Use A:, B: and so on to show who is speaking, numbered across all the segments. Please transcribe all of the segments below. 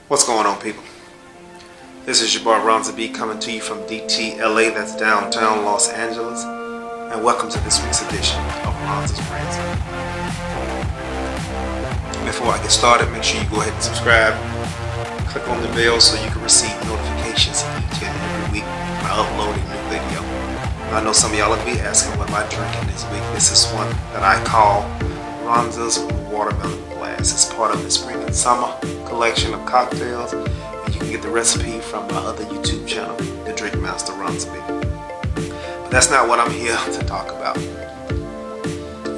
A: What's going on, people? This is your boy Ronza Bee coming to you from DTLA, that's downtown Los Angeles, and welcome to this week's edition of Ronza's Rants. Before I get started, make sure you go ahead and subscribe, click on the bell so you can receive notifications each and every week when I upload a new video. I know some of y'all will be asking what am I drinking this week. This is one that I call Ronza's Watermelon Blast. It's part of the spring and summer collection of cocktails, and you can get the recipe from my other YouTube channel, the Drink Master Ronza Bee. But that's not what I'm here to talk about.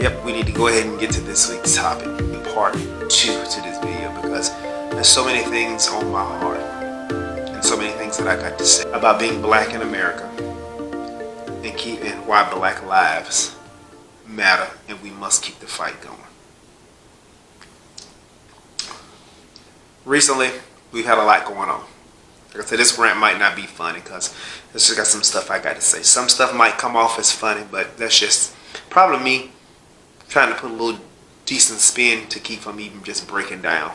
A: Yep, we need to go ahead and get to this week's topic, part 2 to this video, because there's so many things on my heart and so many things that I got to say about being black in America and why black lives matter, and we must keep the fight going. Recently, we've had a lot going on. Like I said, this rant might not be funny because it's just got some stuff I got to say. Some stuff might come off as funny, but that's just probably me trying to put a little decent spin to keep from even just breaking down,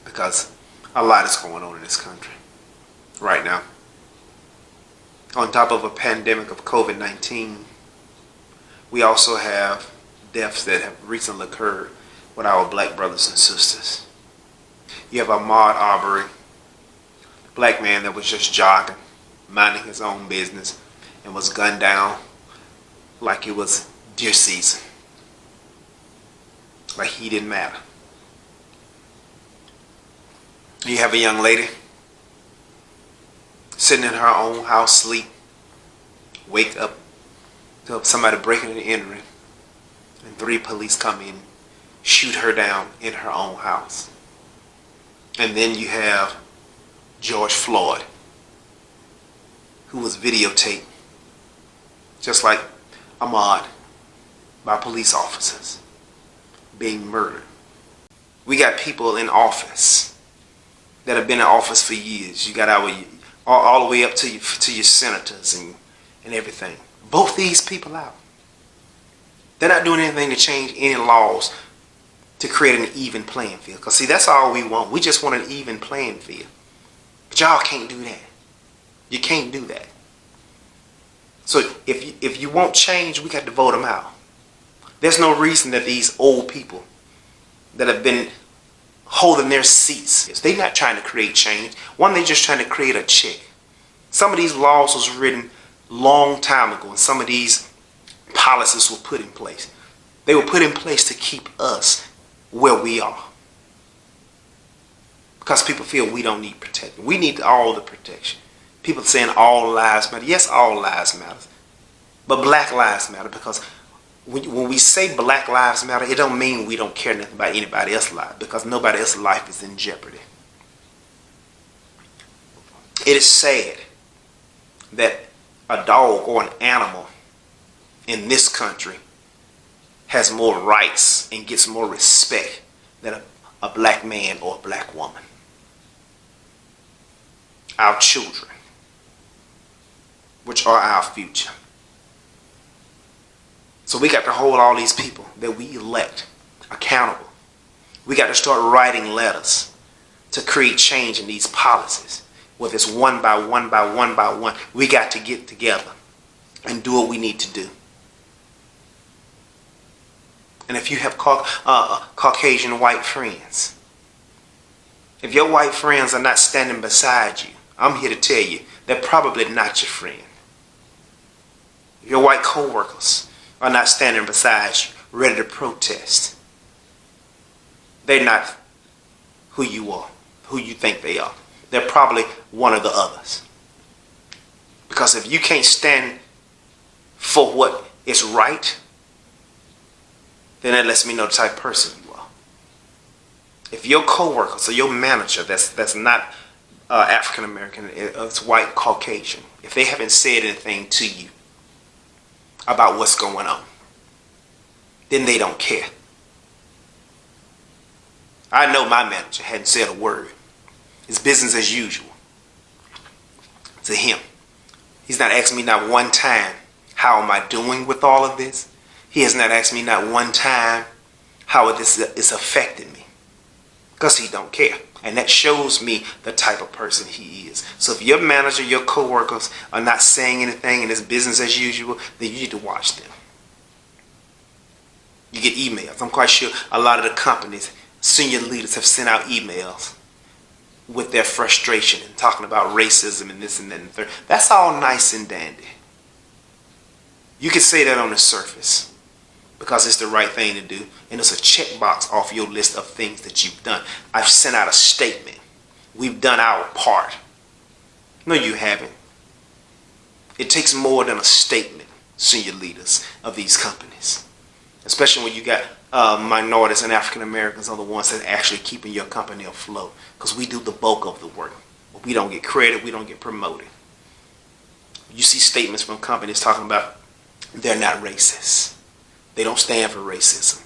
A: because a lot is going on in this country right now. On top of a pandemic of COVID-19, we also have deaths that have recently occurred with our black brothers and sisters. You have Ahmaud Arbery, black man that was just jogging, minding his own business, and was gunned down like it was deer season. Like he didn't matter. You have a young lady sitting in her own house, sleep, wake up to somebody breaking and entering, and 3 police come in, shoot her down in her own house. And then you have George Floyd, who was videotaped, just like Ahmaud, by police officers, being murdered. We got people in office that have been in office for years. You got our all the way up to your senators and everything. Vote these people out. They're not doing anything to change any laws to create an even playing field. Because see, that's all we want. We just want an even playing field. But y'all can't do that. You can't do that. So if you want change, we got to vote them out. There's no reason that these old people that have been holding their seats, they're not trying to create change. One, they're just trying to create a check. Some of these laws was written long time ago, and some of these policies were put in place. They were put in place to keep us where we are, because people feel we don't need protection. We need all the protection. People saying all lives matter. Yes, all lives matter, but black lives matter, because when we say black lives matter, it don't mean we don't care nothing about anybody else's life, because nobody else's life is in jeopardy. It is sad that a dog or an animal in this country has more rights and gets more respect than a black man or a black woman. Our children, which are our future. So we got to hold all these people that we elect accountable. We got to start writing letters to create change in these policies. Whether it's one by one by one by one, we got to get together and do what we need to do. And if you have Caucasian white friends, if your white friends are not standing beside you, I'm here to tell you, they're probably not your friend. If your white co-workers are not standing beside you, ready to protest, they're not who you are, who you think they are. They're probably one of the others. Because if you can't stand for what is right, then that lets me know the type of person you are. If your co-workers or your manager that's not African American, it's white, Caucasian, if they haven't said anything to you about what's going on, then they don't care. I know my manager hadn't said a word. It's business as usual to him. He's not asked me not one time, how am I doing with all of this? He has not asked me not one time how this is affecting me. because he don't care. And that shows me the type of person he is. So if your manager, your coworkers are not saying anything and it's business as usual, then you need to watch them. You get emails. I'm quite sure a lot of the companies, senior leaders have sent out emails with their frustration and talking about racism and this and that and the third. That's all nice and dandy. You can say that on the surface because it's the right thing to do, and it's a checkbox off your list of things that you've done. I've sent out a statement. We've done our part. No, you haven't. It takes more than a statement, senior leaders of these companies, especially when you got minorities and African Americans are the ones that are actually keeping your company afloat, because we do the bulk of the work. But we don't get credit, we don't get promoted. You see statements from companies talking about they're not racist. They don't stand for racism.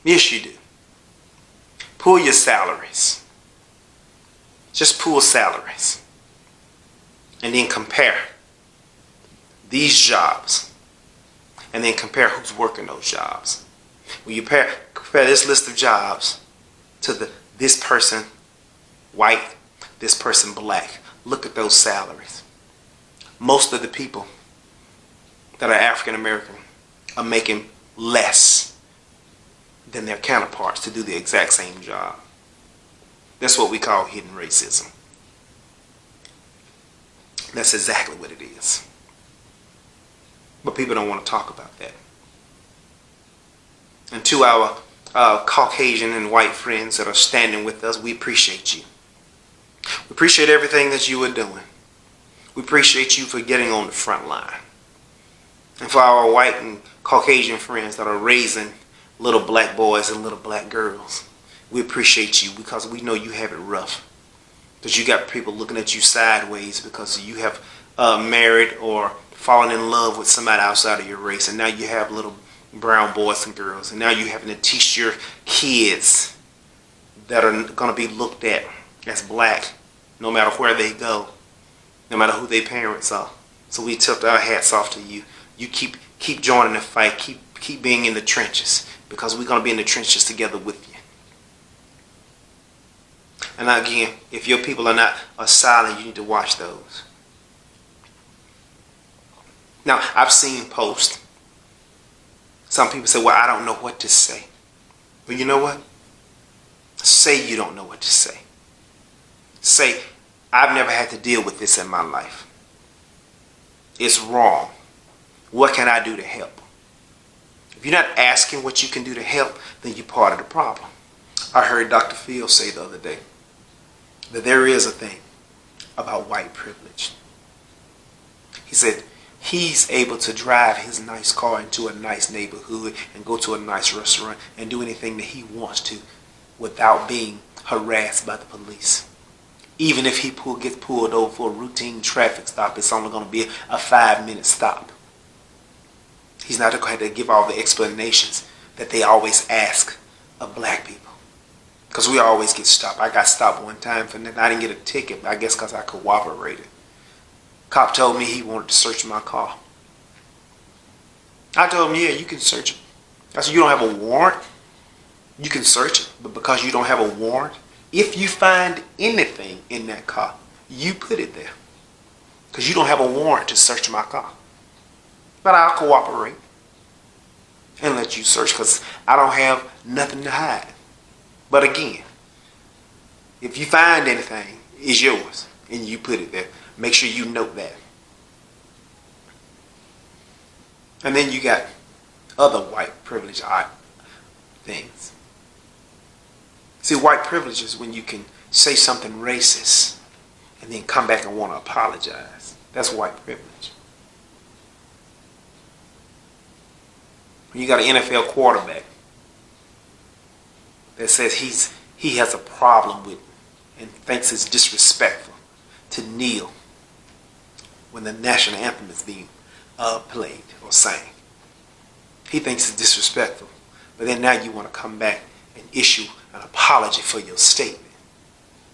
A: Yes, you do. Pull your salaries. Just pull salaries. And then compare these jobs. And then compare who's working those jobs. When you compare this list of jobs to this person white, this person black, look at those salaries. Most of the people that are African American are making less than their counterparts to do the exact same job. That's what we call hidden racism. That's exactly what it is. But people don't want to talk about that. And to our Caucasian and white friends that are standing with us, we appreciate you. We appreciate everything that you are doing. We appreciate you for getting on the front line. And for our white and Caucasian friends that are raising little black boys and little black girls, we appreciate you because we know you have it rough. Because you got people looking at you sideways because you have married or fallen in love with somebody outside of your race. And now you have little brown boys and girls. And now you're having to teach your kids that are going to be looked at as black no matter where they go, no matter who their parents are. So we tilt our hats off to you. You keep joining the fight. Keep being in the trenches, because we're going to be in the trenches together with you. And again, if your people are silent, you need to watch those. Now, I've seen posts. Some people say, well, I don't know what to say. Well, you know what? Say you don't know what to say. Say, I've never had to deal with this in my life. It's wrong. What can I do to help? If you're not asking what you can do to help, then you're part of the problem. I heard Dr. Phil say the other day that there is a thing about white privilege. He said he's able to drive his nice car into a nice neighborhood and go to a nice restaurant and do anything that he wants to without being harassed by the police. Even if he gets pulled over for a routine traffic stop, it's only going to be a 5-minute stop. He's not going to have to give all the explanations that they always ask of black people. Because we always get stopped. I got stopped one time for that. I didn't get a ticket, but I guess because I cooperated. Cop told me he wanted to search my car. I told him, yeah, you can search it. I said, you don't have a warrant? You can search it. But because you don't have a warrant, if you find anything in that car, you put it there. Because you don't have a warrant to search my car. But I'll cooperate and let you search because I don't have nothing to hide. But again, if you find anything, it's yours and you put it there. Make sure you note that. And then you got other white privilege things. See, white privilege is when you can say something racist and then come back and want to apologize. That's white privilege. When you got an NFL quarterback that says he has a problem with and thinks it's disrespectful to kneel when the national anthem is being played or sang. He thinks it's disrespectful. But then now you want to come back and issue an apology for your statement.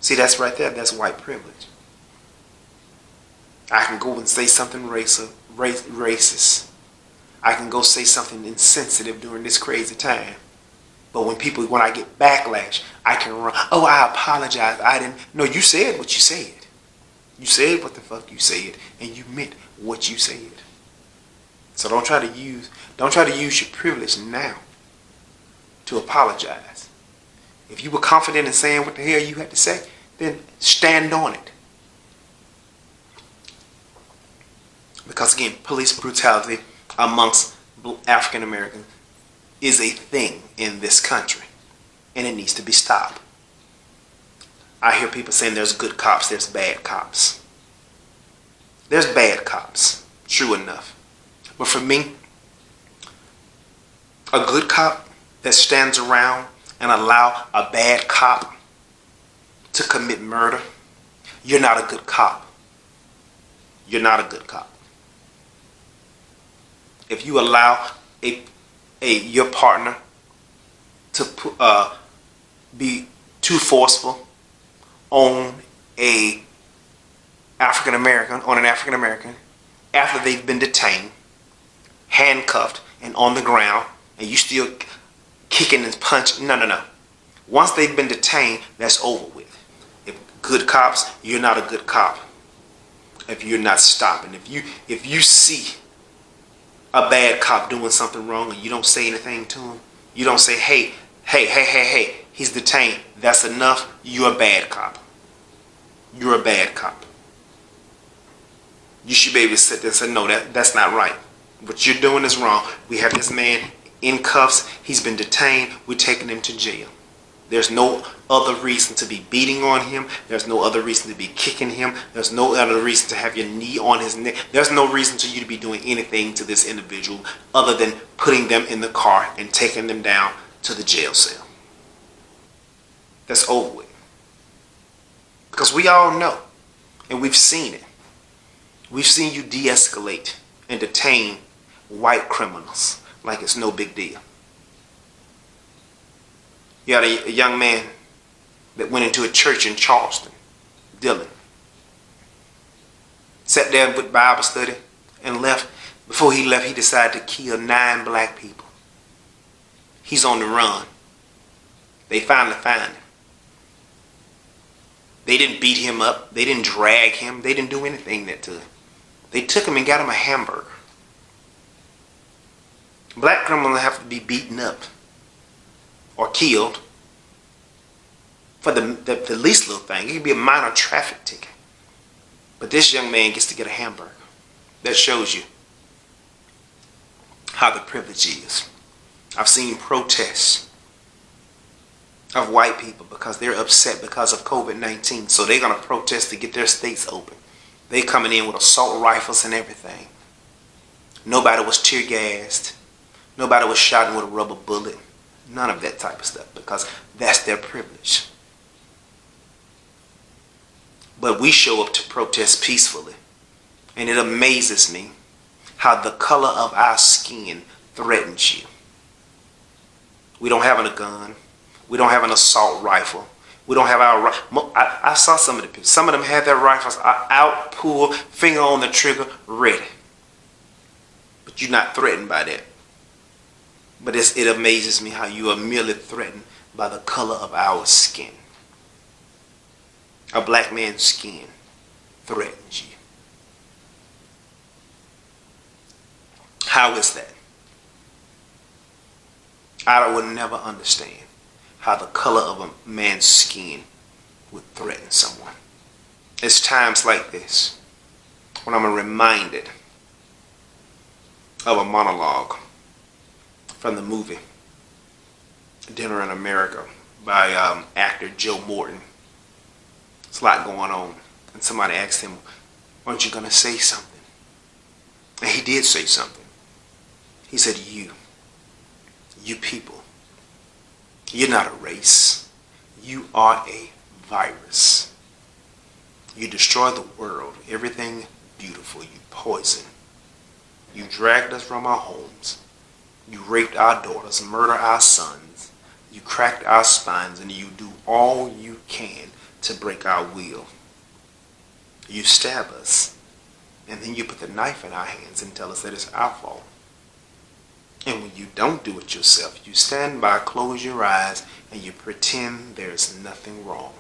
A: See, that's right there. That's white privilege. I can go and say something racist. I can go say something insensitive during this crazy time. But when I get backlash, I can run. Oh, I apologize. I didn't. No, you said what you said. You said what the fuck you said, and you meant what you said. So don't try to use your privilege now to apologize. If you were confident in saying what the hell you had to say, then stand on it. Because again, police brutality amongst African Americans is a thing in this country, and it needs to be stopped. I hear people saying there's good cops, there's bad cops. There's bad cops, true enough. But for me, a good cop that stands around and allow a bad cop to commit murder, you're not a good cop. You're not a good cop. If you allow your partner to be too forceful on an African American after they've been detained, handcuffed, and on the ground, and you still kicking and punching, no. Once they've been detained, that's over with. If good cops, you're not a good cop. If you're not stopping, if you see a bad cop doing something wrong and you don't say anything to him, you don't say, hey, he's detained, that's enough, you're a bad cop. You're a bad cop. You should be able to sit there and say, no, that's not right. What you're doing is wrong. We have this man in cuffs. He's been detained. We're taking him to jail. There's no other reason to be beating on him. There's no other reason to be kicking him. There's no other reason to have your knee on his neck. There's no reason to you to be doing anything to this individual other than putting them in the car and taking them down to the jail cell. That's over with. Because we all know, and we've seen it. We've seen you de-escalate and detain white criminals like it's no big deal. You had a young man that went into a church in Charleston, Dylan. Sat there with Bible study and left. Before he left, he decided to kill 9 black people. He's on the run. They finally found him. They didn't beat him up. They didn't drag him. They didn't do anything that to him. They took him and got him a hamburger. Black criminals have to be beaten up or killed for the least little thing. It could be a minor traffic ticket. But this young man gets to get a hamburger. That shows you how the privilege is. I've seen protests of white people because they're upset because of COVID-19. So they're going to protest to get their states open. They coming in with assault rifles and everything. Nobody was tear gassed. Nobody was shot with a rubber bullet. None of that type of stuff because that's their privilege. But we show up to protest peacefully. And it amazes me how the color of our skin threatens you. We don't have a gun. We don't have an assault rifle. We don't have our... I saw some of the people. Some of them had their rifles out, pulled, finger on the trigger, ready. But you're not threatened by that. But it amazes me how you are merely threatened by the color of our skin. A black man's skin threatens you. How is that? I would never understand how the color of a man's skin would threaten someone. It's times like this when I'm reminded of a monologue from the movie Dinner in America by actor Joe Morton. There's a lot going on. And somebody asked him, aren't you going to say something? And he did say something. He said, you people, you're not a race. You are a virus. You destroy the world, everything beautiful. You poison. You dragged us from our homes. You raped our daughters, murder our sons. You cracked our spines, and you do all you can to break our will. You stab us, and then you put the knife in our hands and tell us that it's our fault. And when you don't do it yourself, you stand by, close your eyes, and you pretend there's nothing wrong.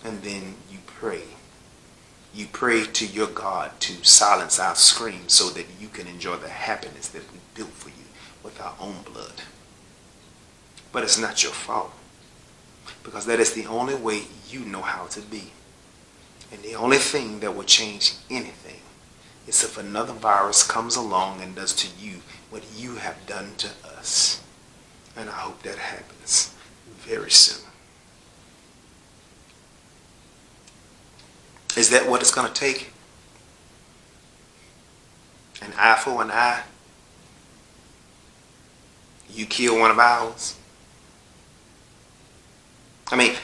A: And then you pray. You pray to your God to silence our screams so that you can enjoy the happiness that we built for you with our own blood. But it's not your fault, because that is the only way you know how to be. And the only thing that will change anything is if another virus comes along and does to you what you have done to us. And I hope that happens very soon. Is that what it's going to take? An eye for an eye? You kill one of ours? I mean,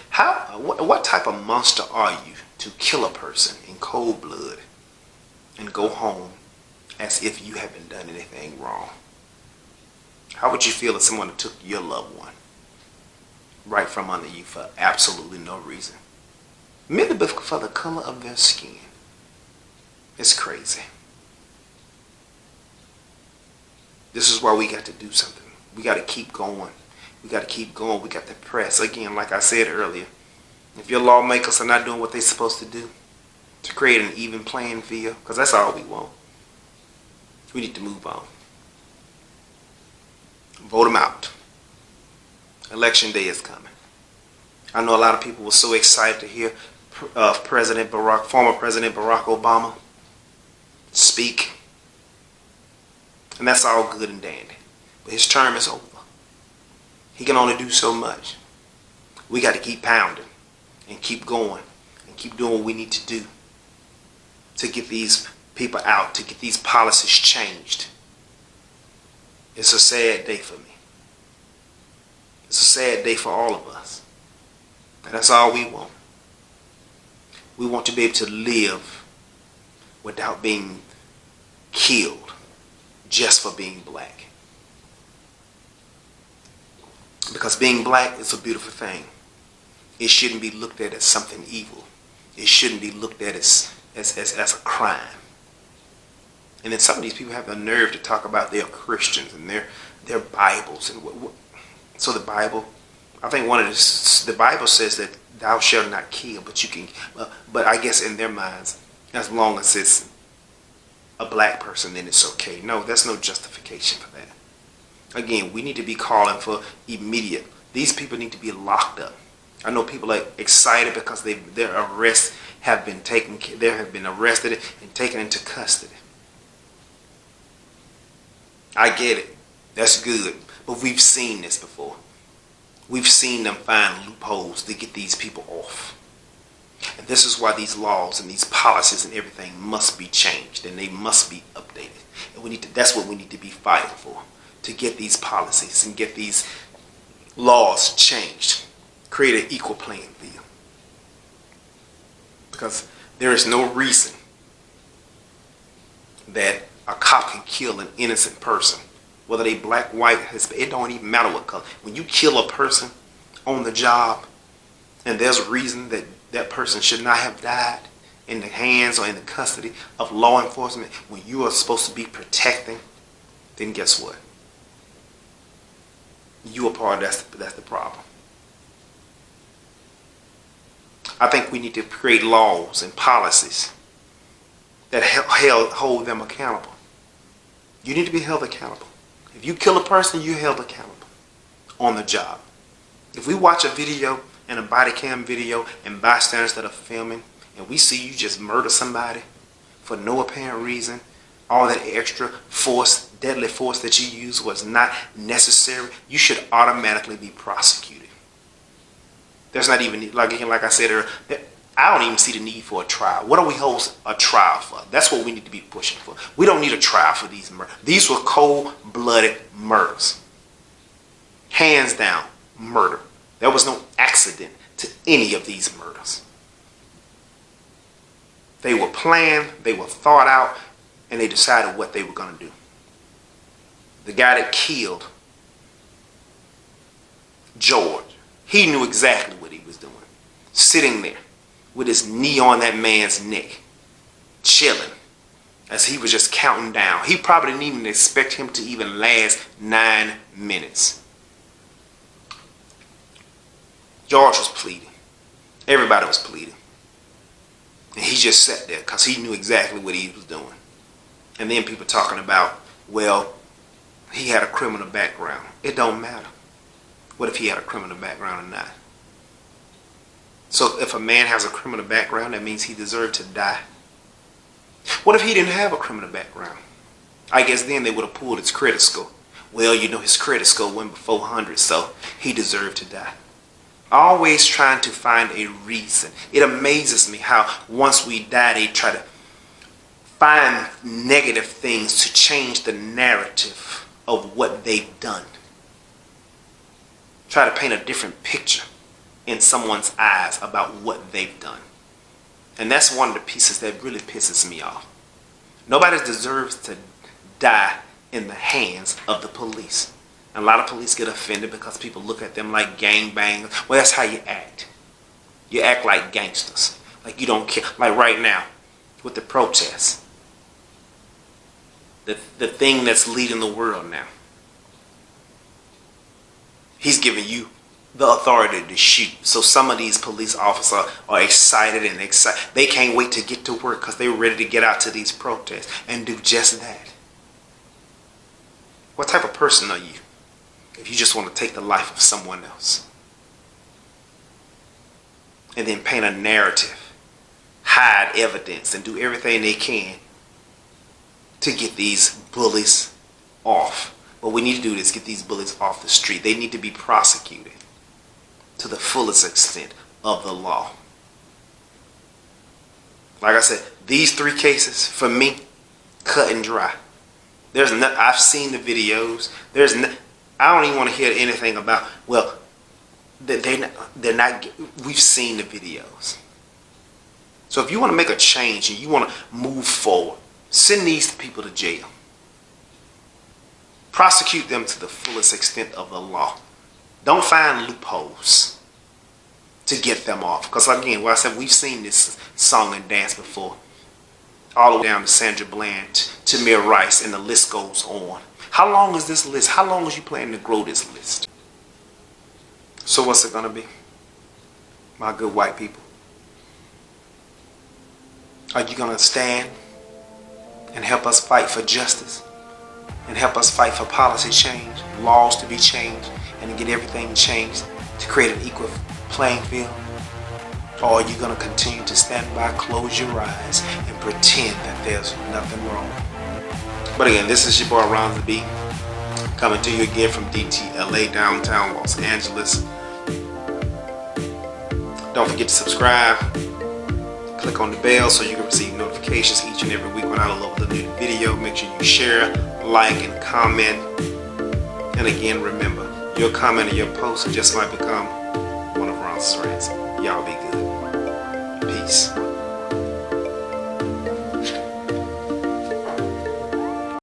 A: what type of monster are you to kill a person in cold blood and go home as if you haven't done anything wrong? How would you feel if someone took your loved one right from under you for absolutely no reason? Merely for the color of their skin. It's crazy. This is why we got to do something. We got to keep going. We got to keep going. We got to press. Again, like I said earlier, if your lawmakers are not doing what they're supposed to do to create an even playing field, because that's all we want, we need to move on. Vote them out. Election day is coming. I know a lot of people were so excited to hear former President Barack Obama speak. And that's all good and dandy. But his term is over. He can only do so much. We got to keep pounding and keep going and keep doing what we need to do to get these people out, to get these policies changed. It's a sad day for me. It's a sad day for all of us. And that's all we want. We want to be able to live without being killed just for being black. Because being black is a beautiful thing. It shouldn't be looked at as something evil. It shouldn't be looked at as a crime. And then some of these people have the nerve to talk about their Christians and their Bibles. And so the Bible, I think the Bible says that thou shalt not kill, but you can. But I guess in their minds, as long as it's a black person, then it's okay. No, there's no justification for that. Again, we need to be calling for immediate. These people need to be locked up. I know people are excited because their arrests have been taken. They have been arrested and taken into custody. I get it. That's good. But we've seen this before. We've seen them find loopholes to get these people off. And this is why these laws and these policies and everything must be changed, and they must be updated. And that's what we need to be fighting for, to get these policies and get these laws changed. Create an equal playing field. Because there is no reason that a cop can kill an innocent person. Whether they black, white, Hispanic, it don't even matter what color. When you kill a person on the job, and there's a reason that that person should not have died in the hands or in the custody of law enforcement, when you are supposed to be protecting, then guess what? You are part of that's the problem. I think we need to create laws and policies that hold them accountable. You need to be held accountable. If you kill a person, you're held accountable on the job. If we watch a video and a body cam video and bystanders that are filming, and we see you just murder somebody for no apparent reason, all that extra force, deadly force that you used was not necessary, you should automatically be prosecuted. There's not even, like I said earlier, I don't even see the need for a trial. What do we hold a trial for? That's what we need to be pushing for. We don't need a trial for these murders. These were cold-blooded murders. Hands down, murder. There was no accident to any of these murders. They were planned, they were thought out, and they decided what they were going to do. The guy that killed George, he knew exactly what he was doing. Sitting there with his knee on that man's neck, chilling. as he was just counting down. He probably didn't even expect him to even last 9 minutes. George was pleading. Everybody was pleading. And he just sat there because he knew exactly what he was doing. And then people talking about, well, he had a criminal background. It don't matter. What if he had a criminal background or not? So if a man has a criminal background, that means he deserved to die. What if he didn't have a criminal background? I guess then they would have pulled his credit score. Well, you know, his credit score went before 400, so he deserved to die. Always trying to find a reason. It amazes me how once we die, they try to find negative things to change the narrative of what they've done. Try to paint a different picture in someone's eyes about what they've done. And that's one of the pieces that really pisses me off. Nobody deserves to die in the hands of the police. And a lot of police get offended because people look at them like gangbangers. Well, that's how you act. You act like gangsters. Like you don't care. Like right now with the protests. The thing that's leading the world now. He's giving you the authority to shoot. So some of these police officers are excited and they can't wait to get to work because they're ready to get out to these protests and do just that. What type of person are you if you just want to take the life of someone else? And then paint a narrative, hide evidence, and do everything they can to get these bullies off. What we need to do is get these bullies off the street. They need to be prosecuted to the fullest extent of the law. Like I said, these 3 cases, for me, cut and dry. I've seen the videos. I don't even want to hear anything about, well, they're not, we've seen the videos. So if you want to make a change and you want to move forward, send these people to jail. Prosecute them to the fullest extent of the law. Don't find loopholes to get them off. Because again, what I said, we've seen this song and dance before. All the way down to Sandra Bland, to Tamir Rice, and the list goes on. How long is this list? How long is you planning to grow this list? So what's it going to be? My good white people. Are you going to stand and help us fight for justice? And help us fight for policy change, laws to be changed, and to get everything changed to create an equal playing field? Or are you going to continue to stand by, close your eyes, and pretend that there's nothing wrong? But again, this is your boy Ronza Bee, coming to you again from DTLA, downtown Los Angeles. Don't forget to subscribe. Click on the bell so you can receive notifications each and every week when I upload a new video. Make sure you share, like, and comment. And again, remember, your comment or your post just might become one of Ronza's rants. Y'all be good.